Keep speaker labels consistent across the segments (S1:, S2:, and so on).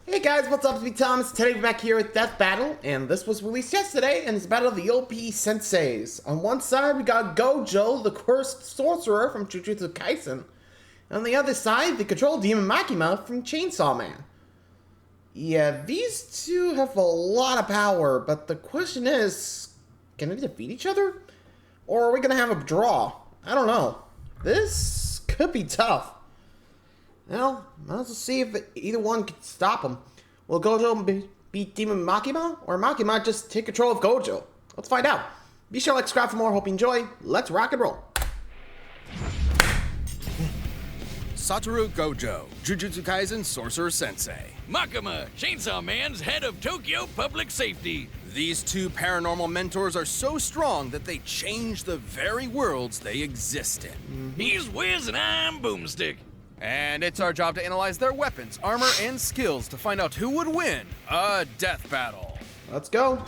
S1: Hey guys, what's up? It's me, Thomas. Today we're back here with Death Battle, and this was released yesterday, and it's a battle of the OP Senseis. On one side, we got Gojo, the cursed sorcerer from Jujutsu Kaisen. And on the other side, the control demon Makima from Chainsaw Man. Yeah, these two have a lot of power, but the question is, can they defeat each other? Or are we gonna have a draw? I don't know. This could be tough. Well, let's see if either one can stop him. Will Gojo beat Demon Makima, or Makima just take control of Gojo? Let's find out. Be sure to like, subscribe for more. Hope you enjoy. Let's rock and roll.
S2: Satoru Gojo, Jujutsu Kaisen Sorcerer Sensei.
S3: Makima, Chainsaw Man's head of Tokyo Public Safety.
S2: These two paranormal mentors are so strong that they change the very worlds they exist in.
S3: He's Wiz and I'm Boomstick.
S2: And it's our job to analyze their weapons, armor, and skills to find out who would win a death battle.
S1: Let's go.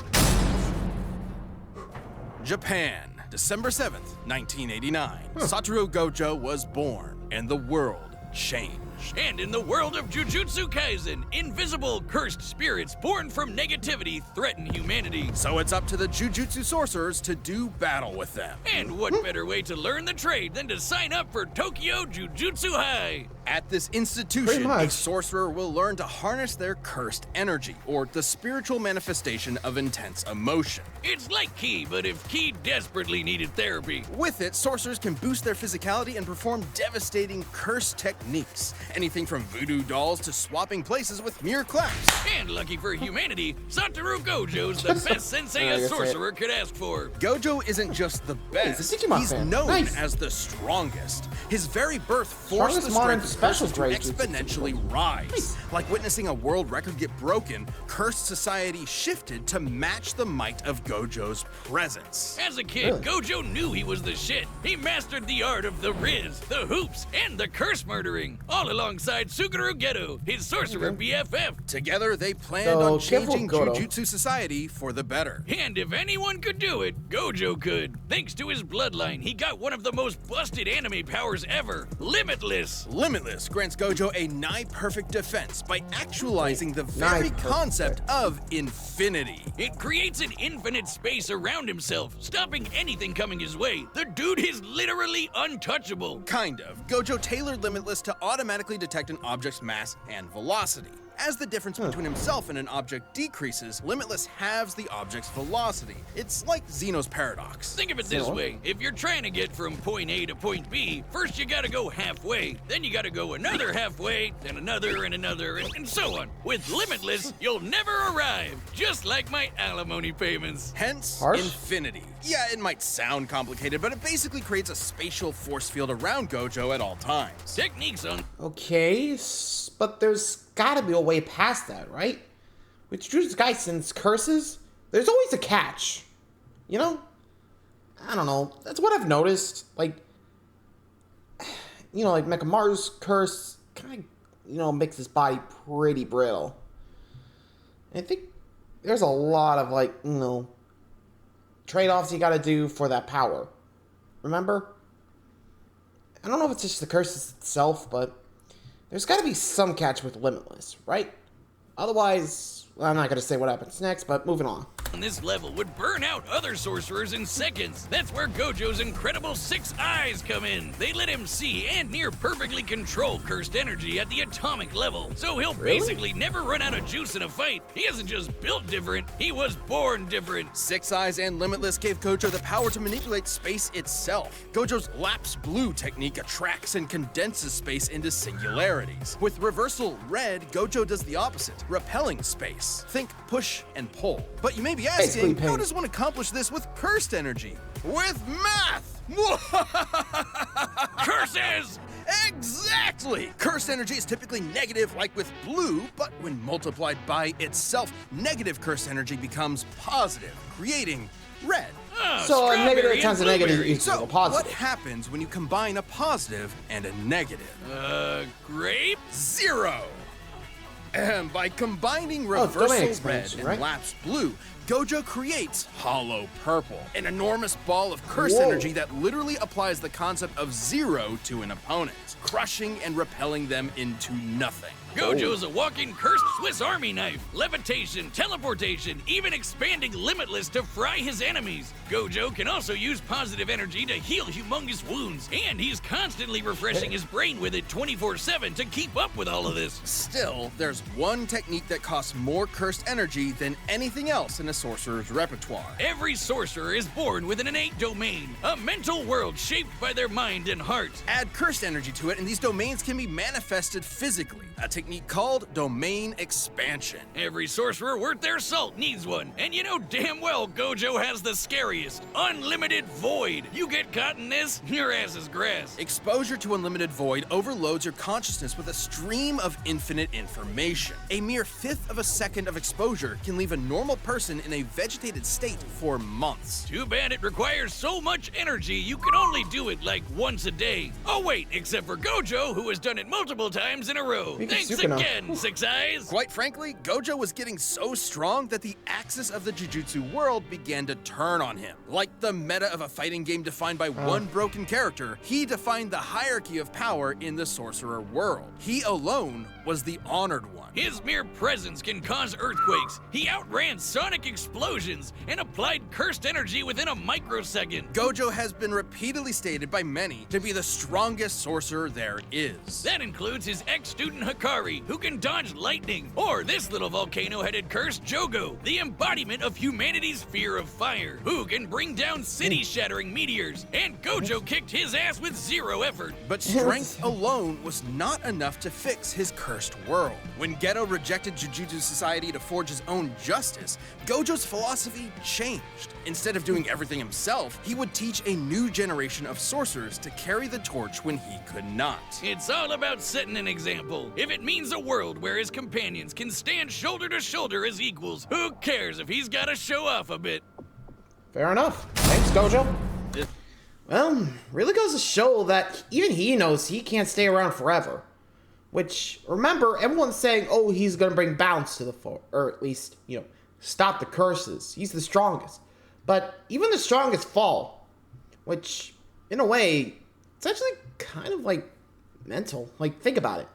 S2: Japan, December 7th, 1989. Satoru Gojo was born, and the world changed.
S3: And in the world of Jujutsu Kaisen, invisible, cursed spirits born from negativity threaten humanity.
S2: So it's up to the Jujutsu sorcerers to do battle with them.
S3: And what better way to learn the trade than to sign up for Tokyo Jujutsu High?
S2: At this institution, a sorcerer will learn to harness their cursed energy, or the spiritual manifestation of intense emotion.
S3: It's like Ki, but if Ki desperately needed therapy.
S2: With it, sorcerers can boost their physicality and perform devastating curse techniques. Anything from voodoo dolls to swapping places with mere claps.
S3: And lucky for humanity, Satoru Gojo's the best sensei a sorcerer could ask for.
S2: Gojo isn't just the best, he's known as the strongest. His very birth forced the strength of curses to exponentially rise. Like witnessing a world record get broken, cursed society shifted to match the might of Gojo's presence.
S3: As a kid, Gojo knew he was the shit. He mastered the art of the riz, the hoops, and the curse murdering, all alongside Suguru Geto, his sorcerer BFF.
S2: Together, they planned on changing Jujutsu society for the better.
S3: And if anyone could do it, Gojo could. Thanks to his bloodline, he got one of the most busted anime powers ever, Limitless.
S2: Limitless grants Gojo a nigh-perfect defense by actualizing the very concept of infinity.
S3: It creates an infinite space around himself, stopping anything coming his way. The dude is literally untouchable.
S2: Kind of. Gojo tailored Limitless to automatically detect an object's mass and velocity. As the difference between himself and an object decreases, Limitless halves the object's velocity. It's like Zeno's paradox.
S3: Think of it this way. If you're trying to get from point A to point B, first you gotta go halfway, then you gotta go another halfway, then another and another, and so on. With Limitless, you'll never arrive, just like my alimony payments.
S2: Hence, infinity. Yeah, it might sound complicated, but it basically creates a spatial force field around Gojo at all times.
S3: Techniques on...
S1: Okay, but there's gotta be a way past that, right? With Jujutsu Kaisen's curses, there's always a catch. You know? I don't know. That's what I've noticed. Like, you know, like Mekamaru's curse kind of, makes his body pretty brittle. And I think there's a lot of, like, trade-offs you gotta do for that power. Remember? I don't know if it's just the curses itself, but there's gotta be some catch with Limitless, right? Otherwise, well, I'm not gonna say what happens next, but moving on.
S3: This level would burn out other sorcerers in seconds. That's where Gojo's incredible 6 eyes come in. They let him see and near perfectly control cursed energy at the atomic level. So he'll basically never run out of juice in a fight. He isn't just built different, he was born different.
S2: 6 Eyes and Limitless gave Gojo the power to manipulate space itself. Gojo's lapse blue technique attracts and condenses space into singularities. With reversal red, Gojo does the opposite, repelling space. Think push and pull. But you may be asking, how does one accomplish this with cursed energy? With math!
S3: Curses!
S2: Exactly! Cursed energy is typically negative like with blue, but when multiplied by itself, negative cursed energy becomes positive, creating red.
S1: So a negative times a negative equals a positive.
S2: What happens when you combine a positive and a negative?
S3: Grape?
S2: 0! By combining reversal red and lapse blue, Gojo creates Hollow Purple, an enormous ball of curse energy that literally applies the concept of zero to an opponent, crushing and repelling them into nothing.
S3: Gojo's a walking cursed Swiss Army knife. Levitation, teleportation, even expanding limitless to fry his enemies. Gojo can also use positive energy to heal humongous wounds, and he's constantly refreshing his brain with it 24/7 to keep up with all of this.
S2: Still, there's one technique that costs more cursed energy than anything else in a sorcerer's repertoire.
S3: Every sorcerer is born with an innate domain, a mental world shaped by their mind and heart.
S2: Add cursed energy to it, and these domains can be manifested physically, a technique called domain expansion.
S3: Every sorcerer worth their salt needs one, and you know damn well Gojo has the scariest, unlimited void. You get caught in this, your ass is grass.
S2: Exposure to unlimited void overloads your consciousness with a stream of infinite information. A mere fifth of a second of exposure can leave a normal person in a vegetated state for months.
S3: Too bad it requires so much energy you can only do it like once a day. Oh wait, except for Gojo, who has done it multiple times in a row. Thanks again, Six Eyes.
S2: Quite frankly, Gojo was getting so strong that the axis of the Jujutsu world began to turn on him. Like the meta of a fighting game defined by one broken character, he defined the hierarchy of power in the sorcerer world. He alone was the honored one.
S3: His mere presence can cause earthquakes. He outran sonic explosions and applied cursed energy within a microsecond.
S2: Gojo has been repeatedly stated by many to be the strongest sorcerer there is.
S3: That includes his ex-student Hikari, who can dodge lightning, or this little volcano-headed curse, Jogo, the embodiment of humanity's fear of fire, who can bring down city-shattering meteors, and Gojo kicked his ass with zero effort.
S2: But strength alone was not enough to fix his cursed world. When Geto rejected Jujutsu Society to forge his own justice, Gojo's philosophy changed. Instead of doing everything himself, he would teach a new generation of sorcerers to carry the torch when he could not.
S3: It's all about setting an example. If it means a world where his companions can stand shoulder to shoulder as equals, who cares if he's got to show off a bit?
S1: Fair enough. Thanks, Gojo. Well, really goes to show that even he knows he can't stay around forever. Which, remember, everyone's saying, oh, he's going to bring balance to the fort, or at least, stop the curses. He's the strongest. But even the strongest fall, which, in a way, it's actually kind of like mental. Like, think about it.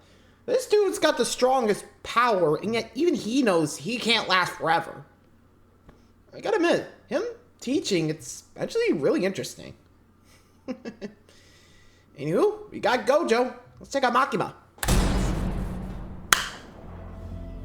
S1: This dude's got the strongest power, and yet even he knows he can't last forever. I gotta admit, him teaching, it's actually really interesting. Anywho, we got Gojo. Let's check out Makima.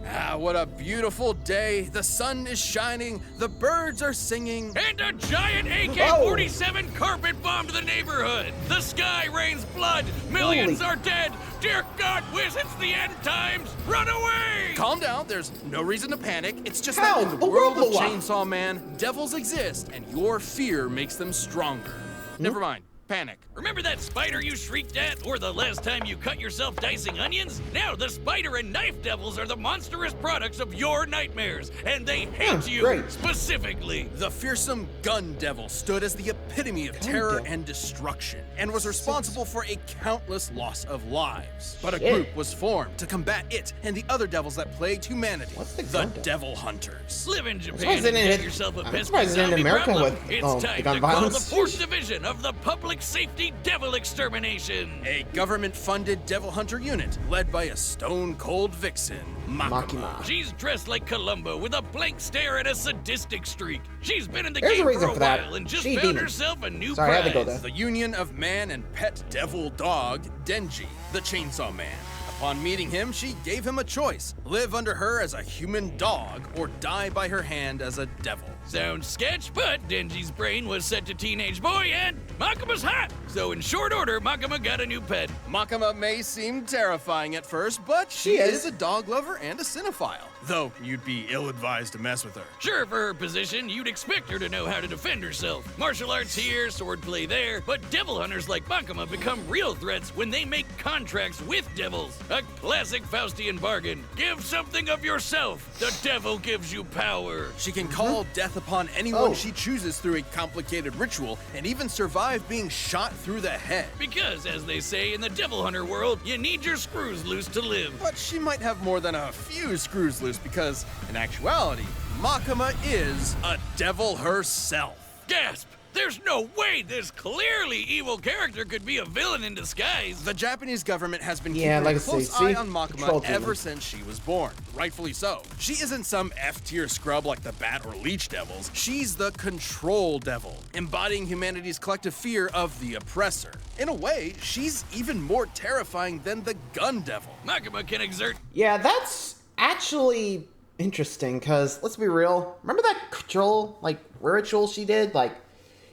S2: Ah, what a beautiful day. The sun is shining, the birds are singing.
S3: And a giant AK-47 carpet bombed the neighborhood. The sky rains blood. Millions are dead. Dear God, Wiz, it's the end times. Run away!
S2: Calm down, there's no reason to panic. It's just
S1: Hell,
S2: that in the
S1: a
S2: world of
S1: world war.
S2: Chainsaw Man, devils exist, and your fear makes them stronger. Never mind. Panic.
S3: Remember that spider you shrieked at, or the last time you cut yourself dicing onions? Now the spider and knife devils are the monstrous products of your nightmares, and they hate you
S1: great.
S3: specifically.
S2: The fearsome gun devil stood as the epitome of terror and destruction, and was responsible for a countless loss of lives. But a group was formed to combat it and the other devils that plagued humanity.
S1: What's the
S2: The
S1: gun devil?
S2: Devil Hunters.
S3: Live in
S1: surprised
S3: Japan
S1: they
S3: and
S1: didn't
S3: get
S1: hit-
S3: yourself a
S1: I'm
S3: pesky
S1: surprised they didn't
S3: zombie
S1: America
S3: problem.
S1: with,
S3: It's
S1: the
S3: time
S1: gun
S3: to call the
S1: violence.
S3: 4th Division of the Public Safety Devil Extermination.
S2: A government-funded devil hunter unit led by a stone-cold vixen, Makima.
S1: Makima.
S3: She's dressed like Columbo with a blank stare and a sadistic streak. She's been in the
S1: There's a
S3: game
S1: reason
S3: for a
S1: for that.
S3: while and just
S1: She's
S3: found
S1: demon.
S3: herself a new
S1: Sorry, I had
S3: prize.
S1: to go there.
S2: The union of man and pet devil dog, Denji, the Chainsaw Man. Upon meeting him, she gave him a choice: live under her as a human dog or die by her hand as a devil.
S3: Sounds sketch, but Denji's brain was set to teenage boy and Makima's hot. So in short order, Makima got a new pet.
S2: Makima may seem terrifying at first, but she is a dog lover and a cinephile. Though you'd be ill-advised to mess with her.
S3: Sure, for her position, you'd expect her to know how to defend herself. Martial arts here, swordplay there, but devil hunters like Makima become real threats when they make contracts with devils. A classic Faustian bargain. Give something of yourself. The devil gives you power.
S2: She can call death upon anyone she chooses through a complicated ritual and even survive being shot through the head.
S3: Because, as they say in the devil hunter world, you need your screws loose to live.
S2: But she might have more than a few screws loose because, in actuality, Makima is a devil herself.
S3: Gasp! There's no way this clearly evil character could be a villain in disguise.
S2: The Japanese government has been
S1: Yeah,
S2: keeping
S1: like I
S2: a close
S1: say,
S2: eye
S1: see?
S2: on
S1: Control
S2: Makima
S1: demon.
S2: ever since she was born. Rightfully so. She isn't some F-tier scrub like the Bat or Leech devils. She's the Control Devil, embodying humanity's collective fear of the oppressor. In a way, she's even more terrifying than the Gun Devil.
S3: Makima can exert
S1: Yeah, that's actually interesting, because let's be real. Remember that control, like, ritual she did? Like,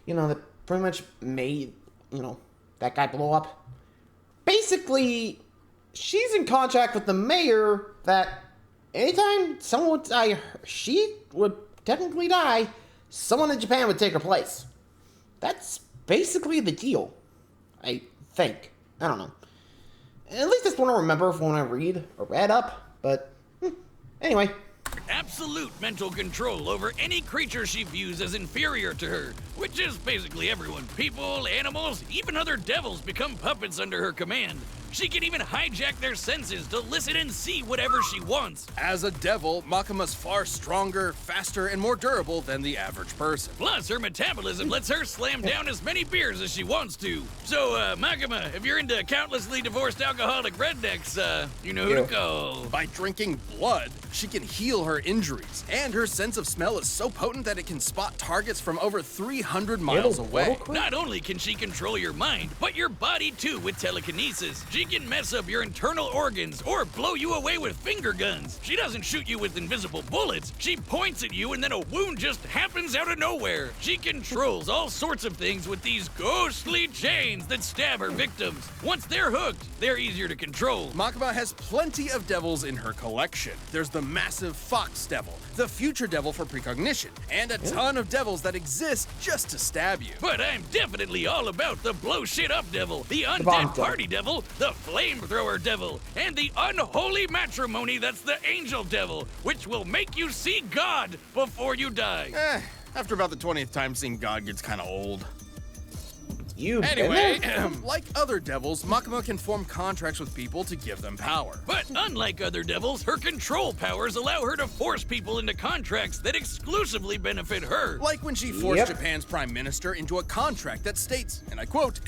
S1: you know, that pretty much made, you know, that guy blow up? Basically, she's in contract with the mayor that anytime someone would die, she would technically die, someone in Japan would take her place. That's basically the deal, I think. I don't know. At least that's what I remember from when I read up, but anyway.
S3: absolute mental control over any creature she views as inferior to her, which is basically everyone. People, animals, even other devils become puppets under her command. She can even hijack their senses to listen and see whatever she wants.
S2: As a devil, Makima's far stronger, faster, and more durable than the average person.
S3: Plus, her metabolism lets her slam down as many beers as she wants to. So, Makima, if you're into countlessly divorced alcoholic rednecks, you know who to call.
S2: By drinking blood, she can heal her injuries. And her sense of smell is so potent that it can spot targets from over 300 miles away.
S3: Not only can she control your mind, but your body too with telekinesis. She can mess up your internal organs or blow you away with finger guns. She doesn't shoot you with invisible bullets. She points at you and then a wound just happens out of nowhere. She controls all sorts of things with these ghostly chains that stab her victims. Once they're hooked, they're easier to control.
S2: Makima has plenty of devils in her collection. There's the massive Fox Devil, the Future Devil for precognition, and a ton of devils that exist just to stab you.
S3: But I'm definitely all about the blow shit up devil, the
S1: bomb
S3: undead
S1: devil.
S3: party devil, the flamethrower devil, and the unholy matrimony that's the angel devil, which will make you see God before you die.
S2: After about the 20th time, seeing God gets kind of old.
S1: You've been
S2: Anyway,
S1: there?
S2: like other devils, Makima can form contracts with people to give them power.
S3: But unlike other devils, her control powers allow her to force people into contracts that exclusively benefit her.
S2: Like when she forced
S1: Yep.
S2: Japan's prime minister into a contract that states, and I quote,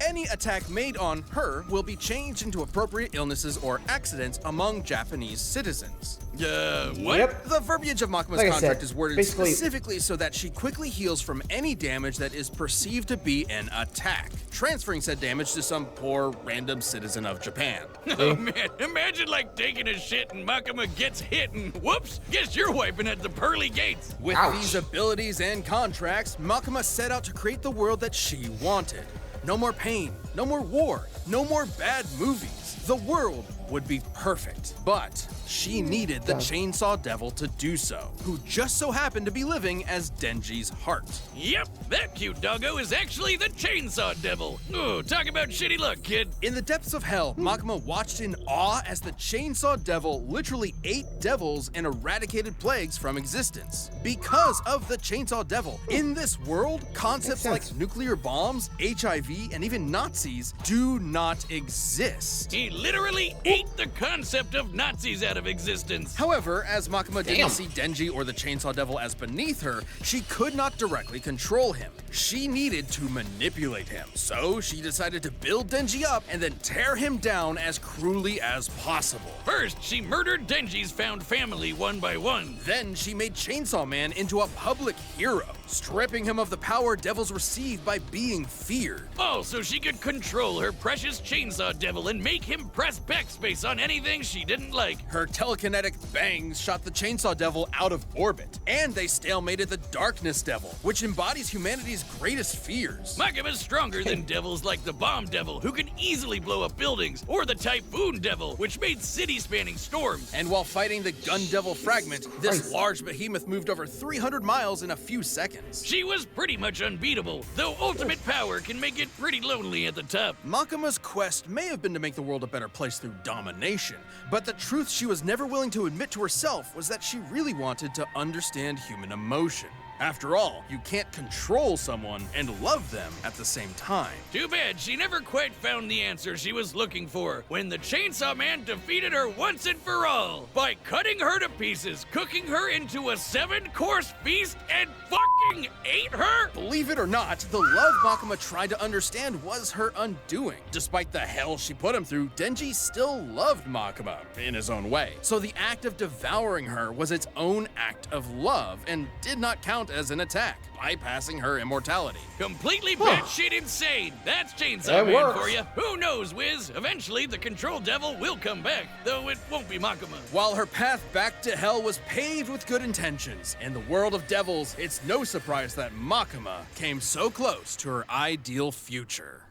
S2: any attack made on her will be changed into appropriate illnesses or accidents among Japanese citizens.
S3: What?
S1: Yep.
S2: The verbiage of Makima's
S1: Like I
S2: contract
S1: said,
S2: is worded
S1: basically-
S2: specifically so that she quickly heals from any damage that is perceived to be an attack, transferring said damage to some poor random citizen of Japan.
S3: Oh man, imagine like taking a shit and Makima gets hit and whoops, guess you're wiping at the pearly gates.
S2: With
S1: Ouch.
S2: these abilities and contracts, Makima set out to create the world that she wanted. No more pain, no more war, no more bad movies. The world would be perfect. But she needed the Chainsaw Devil to do so, who just so happened to be living as Denji's heart.
S3: Yep, that cute doggo is actually the Chainsaw Devil. Oh, talk about shitty luck, kid.
S2: In the depths of hell, Makima watched in awe as the Chainsaw Devil literally ate devils and eradicated plagues from existence. Because of the Chainsaw Devil, in this world, concepts like
S1: sense.
S2: nuclear bombs, HIV, and even Nazis do not exist.
S3: He literally ate the concept of Nazis out of existence.
S2: However, as Makima
S1: Damn.
S2: didn't see Denji or the Chainsaw Devil as beneath her, she could not directly control him. She needed to manipulate him. So she decided to build Denji up and then tear him down as cruelly as possible.
S3: First, she murdered Denji's found family one by one.
S2: Then she made Chainsaw Man into a public hero, stripping him of the power devils receive by being feared.
S3: Oh, so she could control her precious Chainsaw Devil and make him press backspace on anything she didn't like.
S2: Her telekinetic bangs shot the Chainsaw Devil out of orbit, and they stalemated the Darkness Devil, which embodies humanity's greatest fears.
S3: Makima's stronger than devils like the Bomb Devil, who can easily blow up buildings, or the Typhoon Devil, which made city-spanning storms.
S2: And while fighting the Gun Devil fragment, this
S1: Christ.
S2: large behemoth moved over 300 miles in a few seconds.
S3: She was pretty much unbeatable, though ultimate power can make it pretty lonely at the top.
S2: Makima's quest may have been to make the world a better place through domination, but the truth she was never willing to admit to herself was that she really wanted to understand human emotion. After all, you can't control someone and love them at the same time.
S3: Too bad she never quite found the answer she was looking for when the Chainsaw Man defeated her once and for all by cutting her to pieces, cooking her into a 7-course feast, and fucking ate her?
S2: Believe it or not, the love Makima tried to understand was her undoing. Despite the hell she put him through, Denji still loved Makima in his own way. So the act of devouring her was its own act of love and did not count as an attack, bypassing her immortality.
S3: Completely batshit insane. That's Chainsaw
S1: That
S3: Man
S1: works.
S3: for you. Who knows, Wiz? Eventually, the Control Devil will come back, though it won't be Makima.
S2: While her path back to hell was paved with good intentions, in the world of devils, it's no surprise that Makima came so close to her ideal future.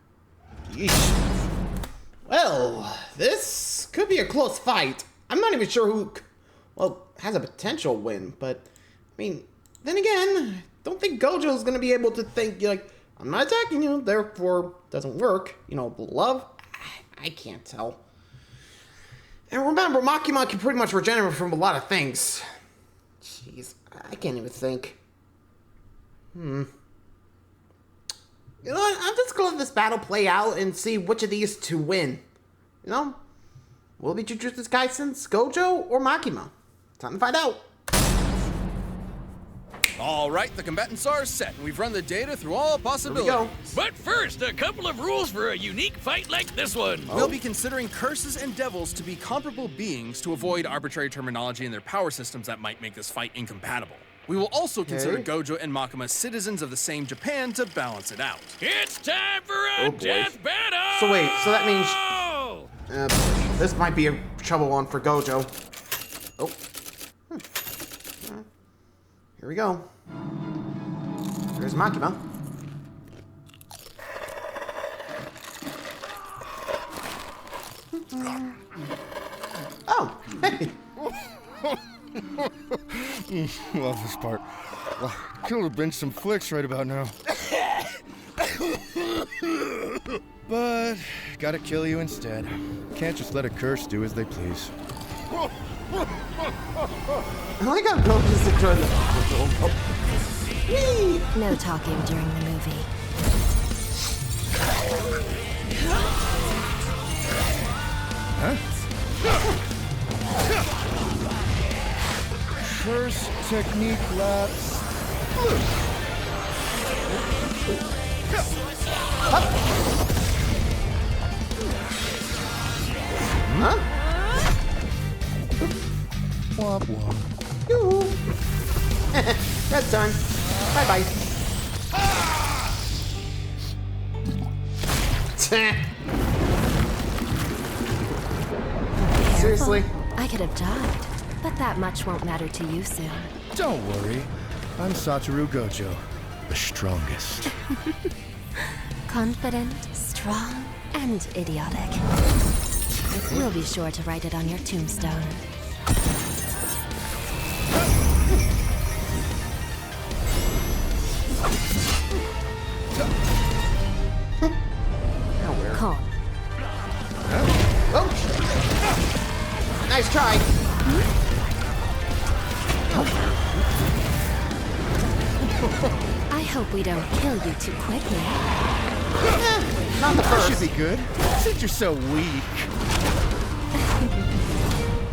S1: Yeesh. Well, this could be a close fight. I'm not even sure who, well, has a potential win, but, I mean, then again, I don't think Gojo's gonna be able to think, like, I'm not attacking you, therefore, doesn't work. You know, love? I can't tell. And remember, Makima can pretty much regenerate from a lot of things. Jeez, I can't even think. You know what? I'm just gonna let this battle play out and see which of these two win. You know? Will it be Jujutsu Kaisen's Gojo or Makima? Time to find out.
S2: All right, the combatants are set, and we've run the data through all
S1: Here we
S2: possibilities.
S1: go.
S3: But first, a couple of rules for a unique fight like this one.
S2: We'll be considering curses and devils to be comparable beings to avoid arbitrary terminology in their power systems that might make this fight incompatible. We will also consider Gojo and Makima citizens of the same Japan to balance it out.
S3: It's time for a
S1: Oh, boy.
S3: death battle!
S1: So wait, so that means this might be a trouble one for Gojo. Oh. Here we go. There's Makima. Oh, hey.
S4: Love this part. Could have been some flicks right about now. But gotta kill you instead. Can't just let a curse do as they please.
S1: I like how Gojo's enjoying the Whee!
S5: No talking during the movie.
S4: Huh? First technique lapse.
S1: Huh?
S4: Womp womp.
S1: Yoo-hoo. That's done. Bye-bye. Seriously?
S5: I could have died, but that much won't matter to you soon.
S4: Don't worry. I'm Satoru Gojo, the strongest.
S5: Confident, strong, and idiotic. We'll be sure to write it on your tombstone. Calm.
S1: Oh! Nice try.
S5: I hope we don't kill you too quickly.
S1: Not the
S4: That
S1: first.
S4: should be good. Since you're so weak.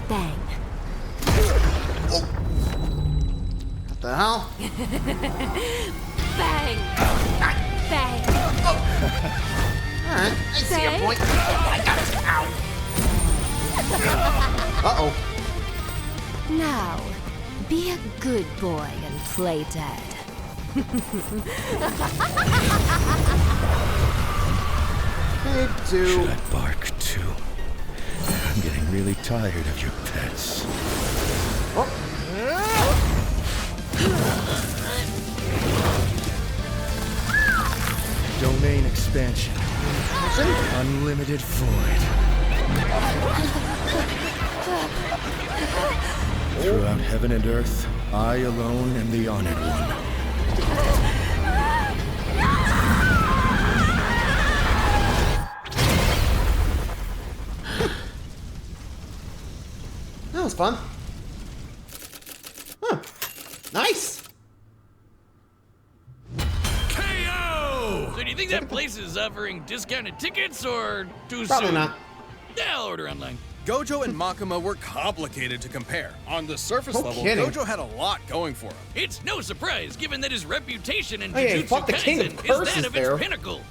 S5: Bang.
S1: What the hell?
S5: Bang! Bang!
S1: Alright, I see your
S5: Say?
S1: point. Oh, I got it. Ow. Uh-oh.
S5: Now, be a good boy and play dead.
S1: Big two.
S4: Should I bark too? I'm getting really tired of your pets.
S1: Oh.
S4: Domain expansion. Unlimited void. Throughout heaven and earth, I alone am the honored one.
S1: That was fun. Huh. Nice.
S3: think that place is offering discounted tickets or too
S1: Probably
S3: soon?
S1: not.
S3: Yeah, I'll order online.
S2: Gojo and Makima were complicated to compare. On the surface
S1: No
S2: level,
S1: kidding.
S2: Gojo had a lot going for him.
S3: It's no surprise, given that his reputation in
S1: Oh, yeah, he
S3: Jujutsu
S1: fought the King of
S3: Kaisen is
S1: Curses
S3: that of
S1: there.
S3: its pinnacle.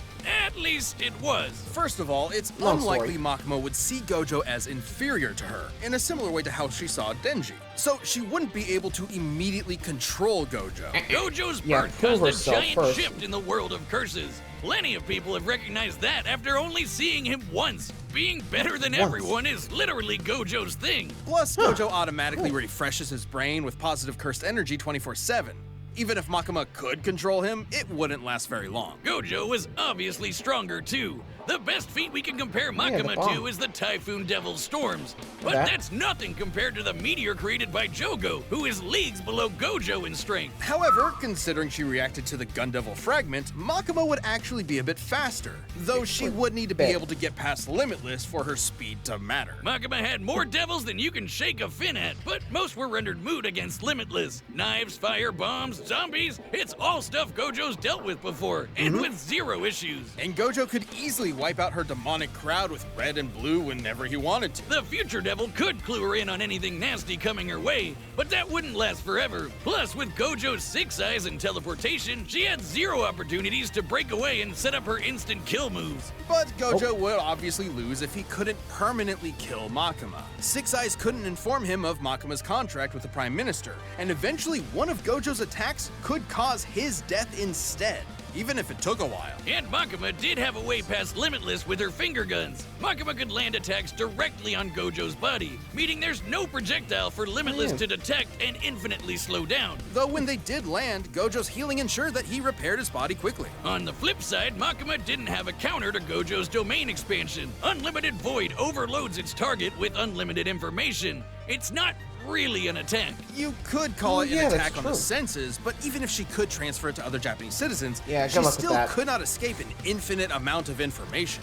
S3: At least it was.
S2: First of all, it's
S1: Long
S2: unlikely
S1: story.
S2: Makima would see Gojo as inferior to her, in a similar way to how she saw Denji. So she wouldn't be able to immediately control Gojo.
S3: Gojo's
S1: Yeah,
S3: birth
S1: prove
S3: caused a
S1: herself
S3: giant
S1: first.
S3: shift in the world of curses. Plenty of people have recognized that after only seeing him once. Being better than
S1: Once.
S3: everyone is literally Gojo's thing.
S2: Plus, Gojo automatically refreshes his brain with positive cursed energy 24/7. Even if Makima could control him, it wouldn't last very long.
S3: Gojo was obviously stronger too. The best feat we can compare
S1: the
S3: Makima
S1: bomb.
S3: to is the Typhoon Devil's Storms. But
S1: That.
S3: that's nothing compared to the meteor created by Jogo, who is leagues below Gojo in strength.
S2: However, considering she reacted to the Gun Devil fragment, Makima would actually be a bit faster, though she would need to be
S1: bit.
S2: able to get past Limitless for her speed to matter.
S3: Makima had more devils than you can shake a fin at, but most were rendered moot against Limitless. Knives, fire, bombs, zombies, it's all stuff Gojo's dealt with before, and with zero issues.
S2: And Gojo could easily wipe out her demonic crowd with red and blue whenever he wanted to.
S3: The future devil could clue her in on anything nasty coming her way, but that wouldn't last forever. Plus, with Gojo's 6 eyes and teleportation, she had zero opportunities to break away and set up her instant kill moves.
S2: But Gojo would obviously lose if he couldn't permanently kill Makima. Six Eyes couldn't inform him of Makima's contract with the Prime Minister, and eventually one of Gojo's attacks could cause his death instead, even if it took a while.
S3: And Makima did have a way past Limitless with her finger guns. Makima could land attacks directly on Gojo's body, meaning there's no projectile for Limitless
S1: Yeah.
S3: to detect and infinitely slow down.
S2: Though when they did land, Gojo's healing ensured that he repaired his body quickly.
S3: On the flip side, Makima didn't have a counter to Gojo's domain expansion. Unlimited Void overloads its target with unlimited information. It's not really an attack.
S2: You could call
S1: Oh,
S2: it
S1: yeah,
S2: an
S1: that's
S2: attack on the
S1: true.
S2: senses, but even if she could transfer it to other Japanese citizens,
S1: Yeah, good
S2: she
S1: luck with
S2: still
S1: that.
S2: could not escape an infinite amount of information.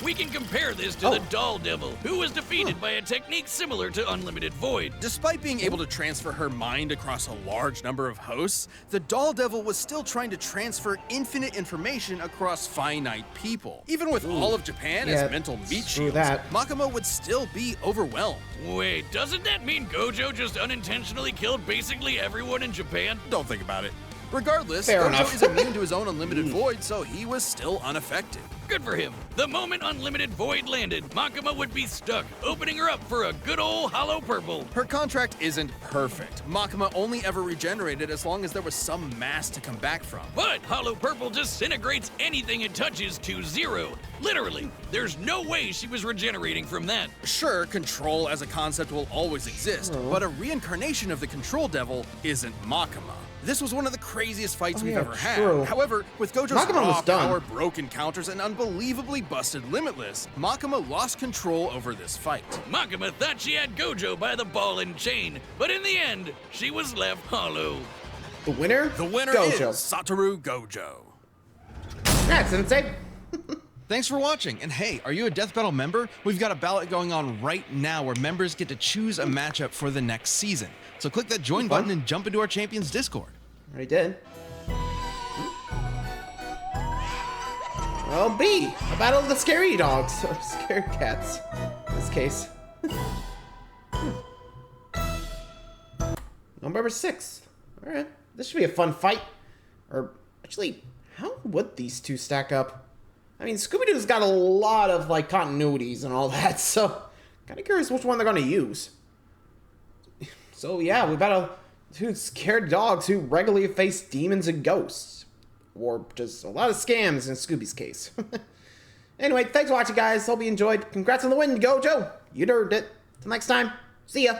S3: We can compare this to
S1: Oh.
S3: the Doll Devil, who was defeated by a technique similar to Unlimited Void.
S2: Despite being able to transfer her mind across a large number of hosts, the Doll Devil was still trying to transfer infinite information across finite people. Even with all of Japan
S1: Yeah,
S2: as mental meat
S1: screw
S2: shields,
S1: that.
S2: Makima would still be overwhelmed.
S3: Wait, doesn't that mean Gojo just unintentionally killed basically everyone in Japan?
S2: Don't think about it. Regardless,
S1: Fair
S2: Gojo
S1: enough.
S2: is immune to his own unlimited void, so he was still unaffected.
S3: Good for him. The moment Unlimited Void landed, Makima would be stuck, opening her up for a good old hollow purple.
S2: Her contract isn't perfect. Makima only ever regenerated as long as there was some mass to come back from.
S3: But Hollow Purple disintegrates anything it touches to zero. Literally, there's no way she was regenerating from that.
S2: Sure, control as a concept will always exist, but a reincarnation of the Control Devil isn't Makima. This was one of the craziest fights we've
S1: yeah,
S2: ever had.
S1: true.
S2: However, with Gojo's
S1: Makima
S2: raw
S1: was done.
S2: power, broken counters, and unbelievably busted Limitless, Makima lost control over this fight.
S3: Makima thought she had Gojo by the ball and chain, but in the end, she was left hollow.
S1: The winner?
S2: The winner
S1: Gojo.
S2: is Satoru Gojo.
S1: That's Sensei.
S6: Thanks for watching, and hey, are you a Death Battle member? We've got a ballot going on right now where members get to choose a matchup for the next season. So click that join button and jump into our Champions Discord.
S1: Already did. Well, B, a battle of the scary dogs, or scary cats, in this case. Number 6. Alright, this should be a fun fight. Or, actually, how would these two stack up? I mean, Scooby-Doo's got a lot of, like, continuities and all that, so kind of curious which one they're going to use. So, yeah, we battle two scared dogs who regularly face demons and ghosts. Or just a lot of scams in Scooby's case. Anyway, thanks for watching, guys. Hope you enjoyed. Congrats on the win, Gojo. You deserved it. Till next time, see ya.